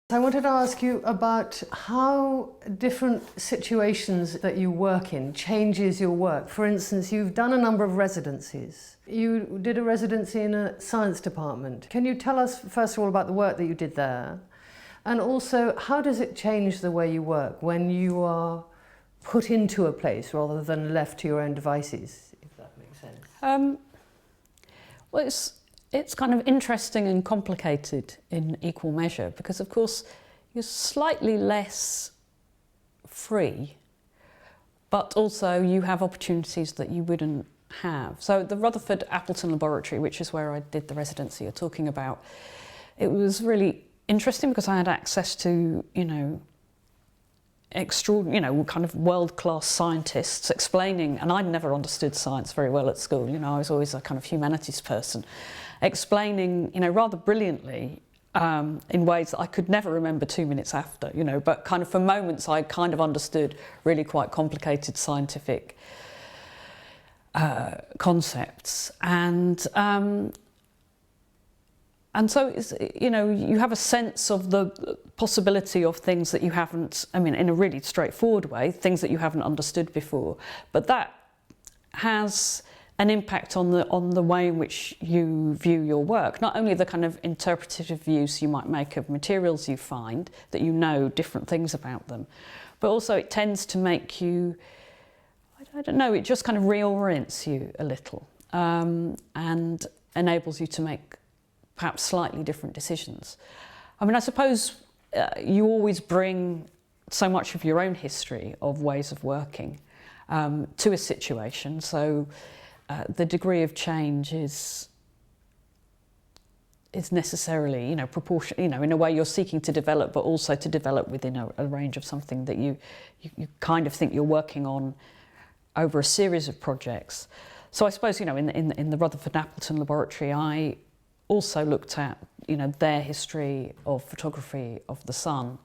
I wanted to ask you about how different situations that you work in changes your work. For instance, you've done a number of residencies. You did a residency in a science department. Can you tell us, first of all, about the work that you did there? And also, how does it change the way you work when you are put into a place rather than left to your own devices, if that makes sense? Well, it's kind of interesting and complicated in equal measure because, of course, you're slightly less free, but also you have opportunities that you wouldn't have. So the Rutherford Appleton Laboratory, which is where I did the residency you're talking about, it was really interesting because I had access to, kind of world-class scientists explaining, and I'd never understood science very well at school, I was always a kind of humanities person, explaining, rather brilliantly in ways that I could never remember 2 minutes after, but kind of for moments I kind of understood really quite complicated scientific concepts. And so, it's, you have a sense of the possibility of things that you haven't, in a really straightforward way, things that you haven't understood before. But that has an impact on the way in which you view your work. Not only the kind of interpretative use you might make of materials you find, that you know different things about them, but also it tends to make you, I don't know, it just kind of reorients you a little and enables you to make perhaps slightly different decisions. I suppose you always bring so much of your own history of ways of working to a situation, so the degree of change is necessarily, proportion, in a way you're seeking to develop, but also to develop within a range of something that you kind of think you're working on over a series of projects. So I suppose, in the Rutherford Appleton Laboratory, I also looked at, their history of photography of the sun.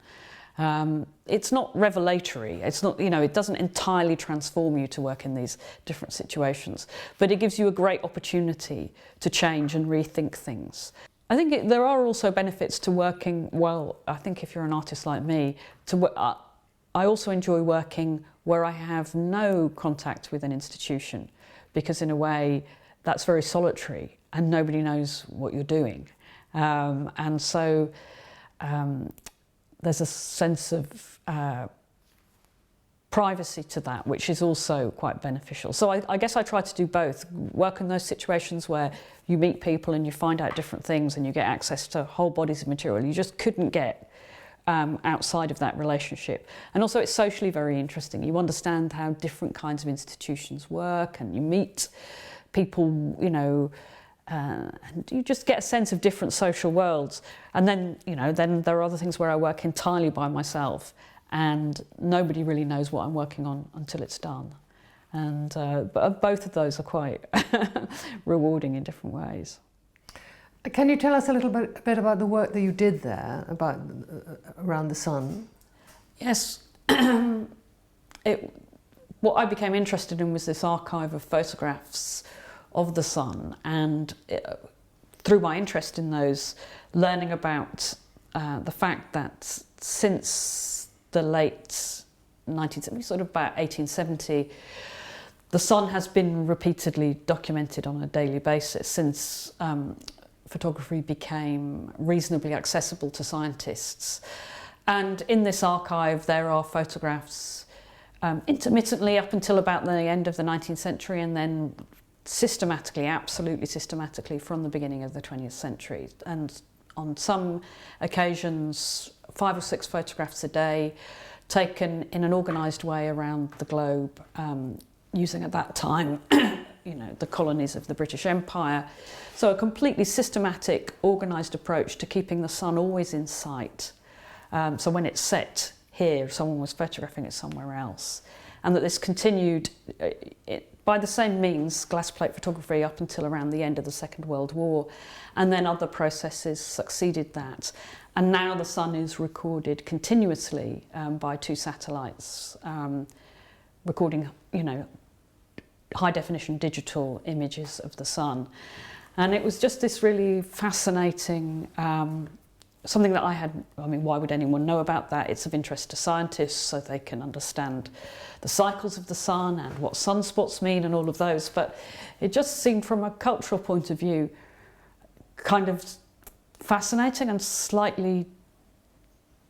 It's not revelatory, it's not, it doesn't entirely transform you to work in these different situations, but it gives you a great opportunity to change and rethink things. I think there are also benefits to working, well, I think if you're an artist like me, I also enjoy working where I have no contact with an institution, because in a way that's very solitary and nobody knows what you're doing. And so there's a sense of privacy to that, which is also quite beneficial. So I guess I try to do both. Work in those situations where you meet people and you find out different things and you get access to whole bodies of material you just couldn't get outside of that relationship. And also it's socially very interesting. You understand how different kinds of institutions work and you meet people, and you just get a sense of different social worlds. And then, then there are other things where I work entirely by myself and nobody really knows what I'm working on until it's done. And but both of those are quite rewarding in different ways. Can you tell us a little bit about the work that you did there, about around the sun? Yes. What I became interested in was this archive of photographs of the sun, and through my interest in those, learning about the fact that since the late 1970s, sort of about 1870, the sun has been repeatedly documented on a daily basis since photography became reasonably accessible to scientists. And in this archive there are photographs intermittently up until about the end of the 19th century, and then systematically, absolutely systematically, from the beginning of the 20th century. And on some occasions 5 or 6 photographs a day, taken in an organised way around the globe, using at that time the colonies of the British Empire. So a completely systematic, organised approach to keeping the sun always in sight. So when it's set here, someone was photographing it somewhere else. And that this continued by the same means, glass plate photography, up until around the end of the Second World War. And then other processes succeeded that. And now the sun is recorded continuously by 2 satellites, recording, high definition digital images of the sun. And it was just this really fascinating something that I mean, why would anyone know about that? It's of interest to scientists so they can understand the cycles of the sun and what sunspots mean and all of those. But it just seemed from a cultural point of view kind of fascinating and slightly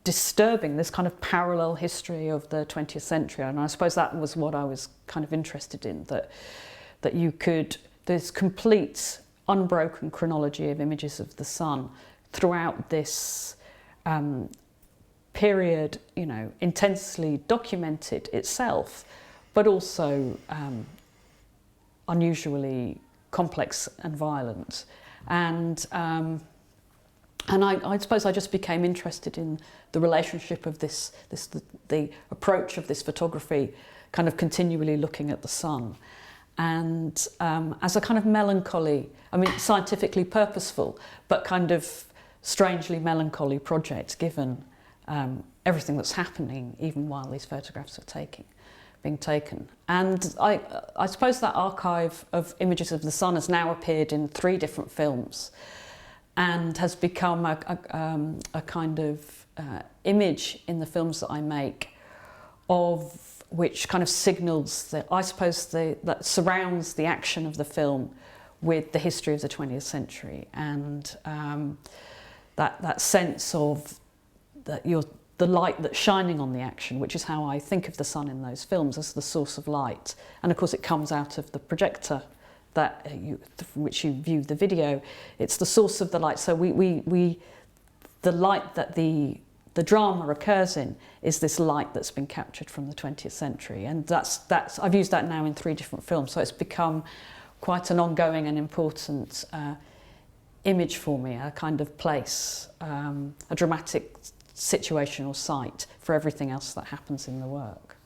disturbing, this kind of parallel history of the 20th century. And I suppose that was what I was kind of interested in, that you could, this complete unbroken chronology of images of the sun throughout this period, you know, intensely documented itself, but also unusually complex and violent. And I suppose I just became interested in the relationship of the approach of this photography, kind of continually looking at the sun. And as a kind of melancholy, I mean, scientifically purposeful, but kind of strangely melancholy project, given everything that's happening, even while these photographs are being taken. And I suppose that archive of images of the sun has now appeared in 3 different films, and has become a kind of image in the films that I make, of which kind of signals that, I suppose, that surrounds the action of the film with the history of the 20th century, and that sense of that the light that's shining on the action, which is how I think of the sun in those films, as the source of light. And of course it comes out of the projector which you view the video. It's the source of the light. So the light that the drama occurs in is this light that's been captured from the 20th century. And that's I've used that now in 3 different films. So it's become quite an ongoing and important image for me, a kind of place, a dramatic situation or site for everything else that happens in the work.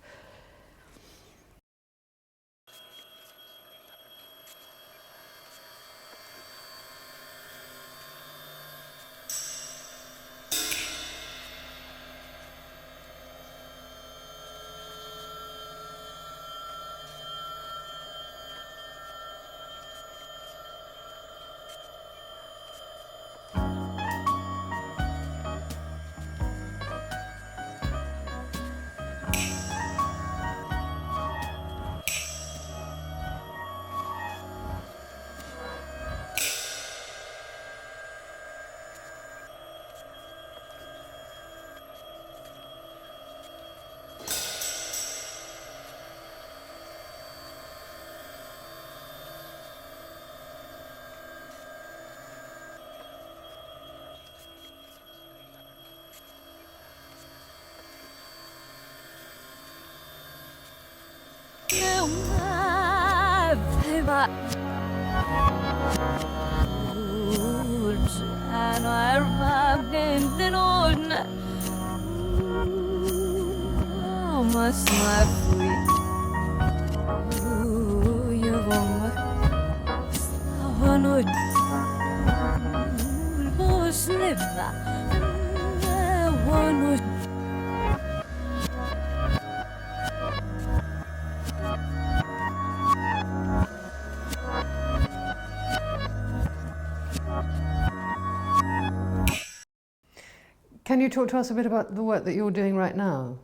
Can you talk to us a bit about the work that you're doing right now?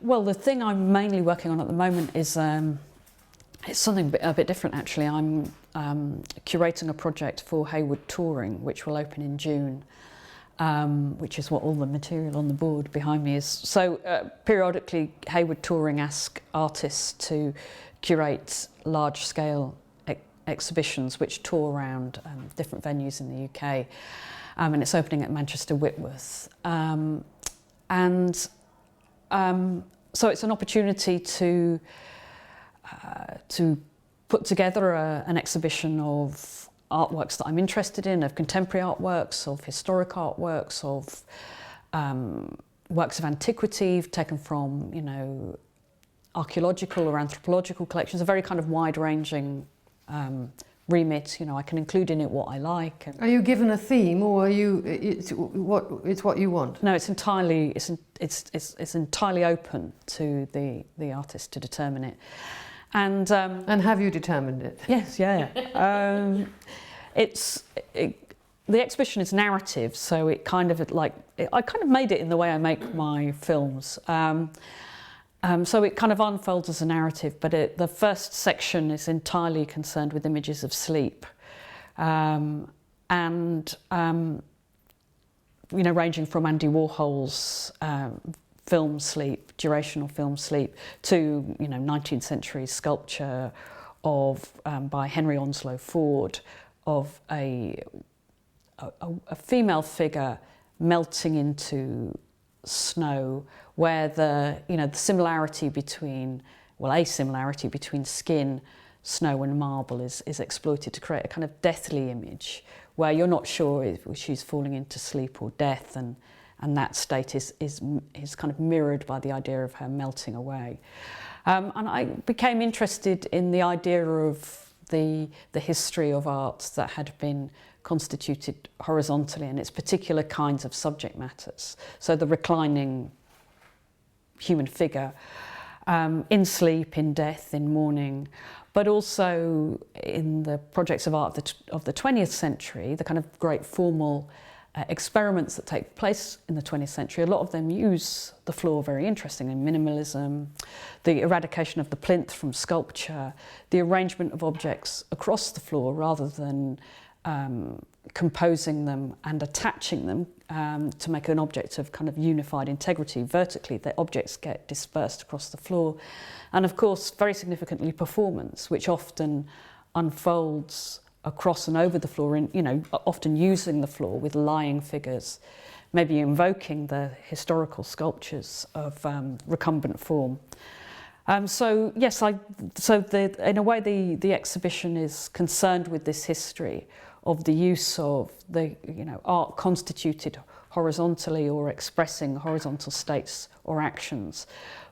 Well, the thing I'm mainly working on at the moment is it's something a bit different, actually. I'm curating a project for Hayward Touring, which will open in June, which is what all the material on the board behind me is. So periodically, Hayward Touring ask artists to curate large-scale exhibitions which tour around different venues in the UK. And it's opening at Manchester Whitworth. So it's an opportunity to put together an exhibition of artworks that I'm interested in, of contemporary artworks, of historic artworks, of works of antiquity taken from, you know, archaeological or anthropological collections, a very kind of wide-ranging remit. You know, I can include in it what I like. And are you given a theme, or are you it's what you want? no, it's entirely open to the artist to determine it. And have you determined it? Yes, yeah. the exhibition is narrative, so it kind of I kind of made it in the way I make my films. So it kind of unfolds as a narrative, but the first section is entirely concerned with images of sleep, you know, ranging from Andy Warhol's film sleep, durational film sleep, to, you know, 19th century sculpture of by Henry Onslow Ford of a female figure melting into snow, where the similarity between, well, a similarity between skin, snow and marble is exploited to create a kind of deathly image where you're not sure if she's falling into sleep or death, and that state is kind of mirrored by the idea of her melting away. And I became interested in the idea of the history of art that had been constituted horizontally and its particular kinds of subject matters. So the reclining human figure in sleep, in death, in mourning, but also in the projects of art of the 20th century, the kind of great formal experiments that take place in the 20th century. A lot of them use the floor very interestingly. Minimalism, the eradication of the plinth from sculpture, the arrangement of objects across the floor rather than composing them and attaching them to make an object of kind of unified integrity vertically. The objects get dispersed across the floor. And of course, very significantly, performance, which often unfolds across and over the floor, in, you know, often using the floor with lying figures, maybe invoking the historical sculptures of recumbent form. So yes, in a way the exhibition is concerned with this history of the use of the, you know, art constituted horizontally or expressing horizontal states or actions,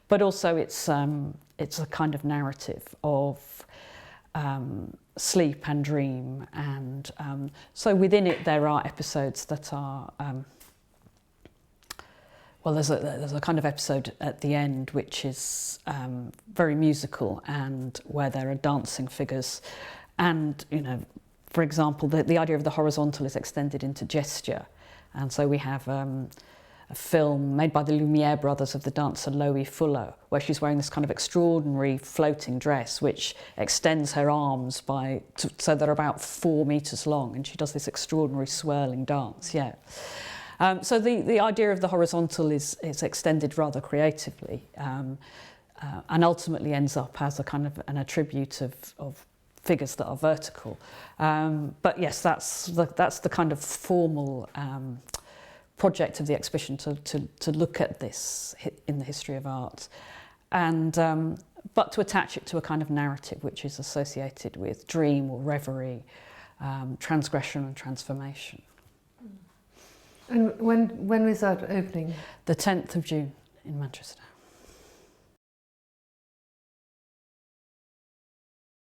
but also it's a kind of narrative of sleep and dream, and so within it there are episodes that are well, there's a kind of episode at the end which is very musical, and where there are dancing figures, and, you know, for example, the idea of the horizontal is extended into gesture, and so we have a film made by the Lumiere brothers of the dancer Loie Fuller, where she's wearing this kind of extraordinary floating dress which extends her arms so they're about 4 meters long, and she does this extraordinary swirling dance. Yeah. So the idea of the horizontal is extended rather creatively, and ultimately ends up as a kind of an attribute of figures that are vertical. But yes, that's the kind of formal project of the exhibition, to look at this in the history of art, and but to attach it to a kind of narrative which is associated with dream or reverie, transgression and transformation. And when was that opening? The 10th of June in Manchester.